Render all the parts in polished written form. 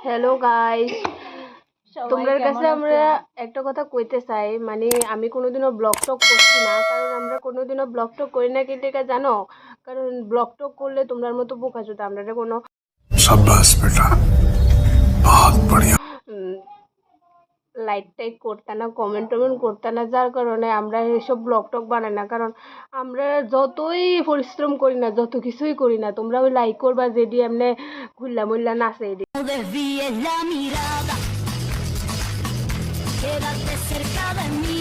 Hello guys, সবাই তোমাদের কেমন কাছে আমরা আছেন? একটা কথা কইতে চাই। মানে আমি কোনোদিনও ব্লগ টক করছি না, কারণ আমরা কোনোদিনও ব্লগ টক করি না। কিন্তু এটা জানো, কারণ ব্লগ টক করলে তোমরার মতো বোকা চোদা আমরা কোনো शाबाश बेटा, बहुत बढ़िया। লাইক টাইক করতে না, কমেন্ট টমেন্ট করতে না, যার কারণে আমরা এসব ব্লগ টক বানাই না। কারণ আমরা যতই পরিশ্রম করি না, যত কিছুই করি না, তোমরা ওই লাইক করবা যেদি এমনি খুল্লা মুল্লা নাচে এদি। Desvíes la mirada, quédate cerca de mí.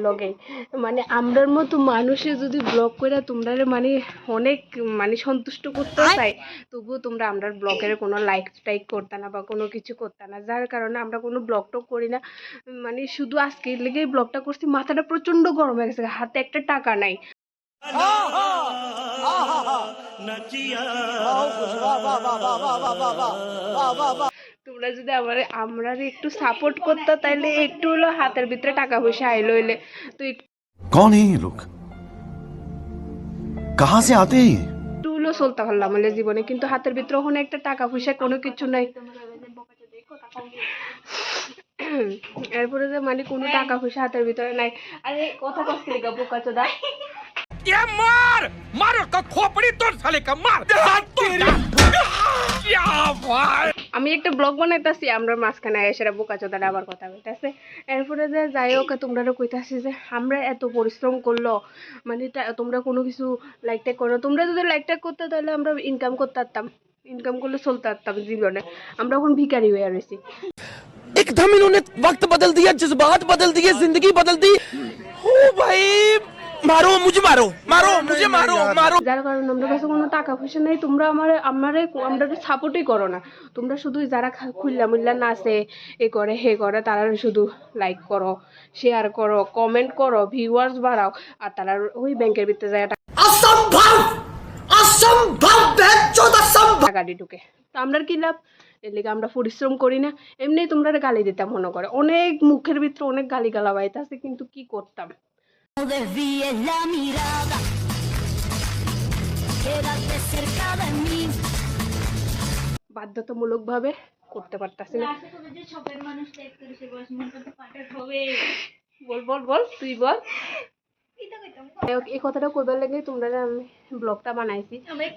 লগে মানে আমরার মতো মানুষে যদি ব্লগ করে তোমরা মানে অনেক মানে সন্তুষ্ট করতে চাই, তবুও তোমরা আমরা ব্লগের কোনো লাইক টাইক করতে না বা কোনো কিছু করতে না, যার কারণে আমরা কোনো ব্লগ টক করি না। মানে শুধু আজকের লেগেই ব্লগটা করছি, মাথাটা প্রচন্ড গরম হয়ে গেছে, হাতে একটা টাকা নাই। তোমরা যদি আমরা একটু সাপোর্ট করতে, তাইলে একটু হলো হাতের ভিতরে টাকা পয়সা আইলো হইলে তো कौन है ये लोग, कहाँ से आते हैं ये? একটু হলো চলতে পারলাম আমাদের জীবনে, কিন্তু হাতের ভিতরে ওখানে একটা টাকা পয়সা কোনো কিছু নাই। এরপরে যে মানে কোনো টাকা পয়সা হাতের ভিতরে নাই। আরে কথা কষ্ট লেগা বোকা চোদা। ये मार मार उसका खोपड़ी तोड़ साले का मार हाथ तोड़ क्या भाई। আমি একটা ব্লগ বানাইতাছি, আমরা মাঝখানে এসে বোকা চোদাটা আবার কথা বলতেছে। এরপরে যে যাই হোক, তোমরা কইতাছি যে আমরা এত পরিশ্রম করলো, মানে তোমরা কোনো কিছু লাইক টাইক করো। তোমরা যদি লাইক টাইক করতে, তাহলে আমরা ইনকাম করতে পারতাম, ইনকাম করলে চলতে পারতাম জীবনে। আমরা এখন ভিখারি হয়ে রয়েছি। एकदम इन्होंने वक्त बदल दिया, जज्बात बदल दिए, जिंदगी बदल दी। ओ भाई मारो मुझे, मारो मारो मुझे, मारो मारो। যার কারণে আমাদের কাছে কোনো টাকা পয়সা নেই। তোমরা আমরা সাপোর্টই করো না। তোমরা শুধু যারা খুল্লা মুল্লা নাচে, এ করে হে করে, তারা শুধু লাইক করো, শেয়ার করো, কমেন্ট করো, ভিউয়ার্স বাড়াও, আর তারা ওই ব্যাংকের ভিতরে যায় असंभव असंभव টাকা দিয়ে ঢুকে। তো আমরা কি লাভ? এর লেগে আমরা পরিশ্রম করি না। এমনি তোমরা গালি দিতাম মনে করে, অনেক মুখের ভিতরে অনেক গালি গালা বাইতাছে, কিন্তু কি করতাম। No desvíes la mirada, quédate cerca de mí. বাধ্যতামূলক ভাবে করতে পারতাছি না। বল বল বল, তুই বল। এই কথাটা কইবার লাগে তোমরা আমি ব্লগটা বানাইছি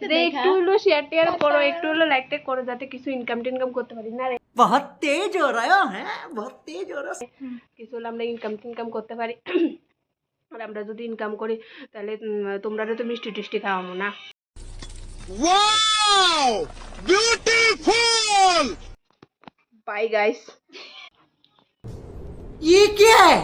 যে একটু হলো শেয়ার টেয়ার করো, একটু হলো লাইক টাইক করো, যাতে কিছু ইনকাম টিনকাম করতে পারি। না রে, बहुत तेज हो रहा है, बहुत तेज हो रहा है। কিছু হলো আমরা ইনকাম টিনকাম করতে পারি। আর আমরা যদি ইনকাম করি, তাহলে তোমরা তো মিষ্টি টিষ্টি খাওয়াবো না। Wow beautiful. Bye guys. ये क्या है?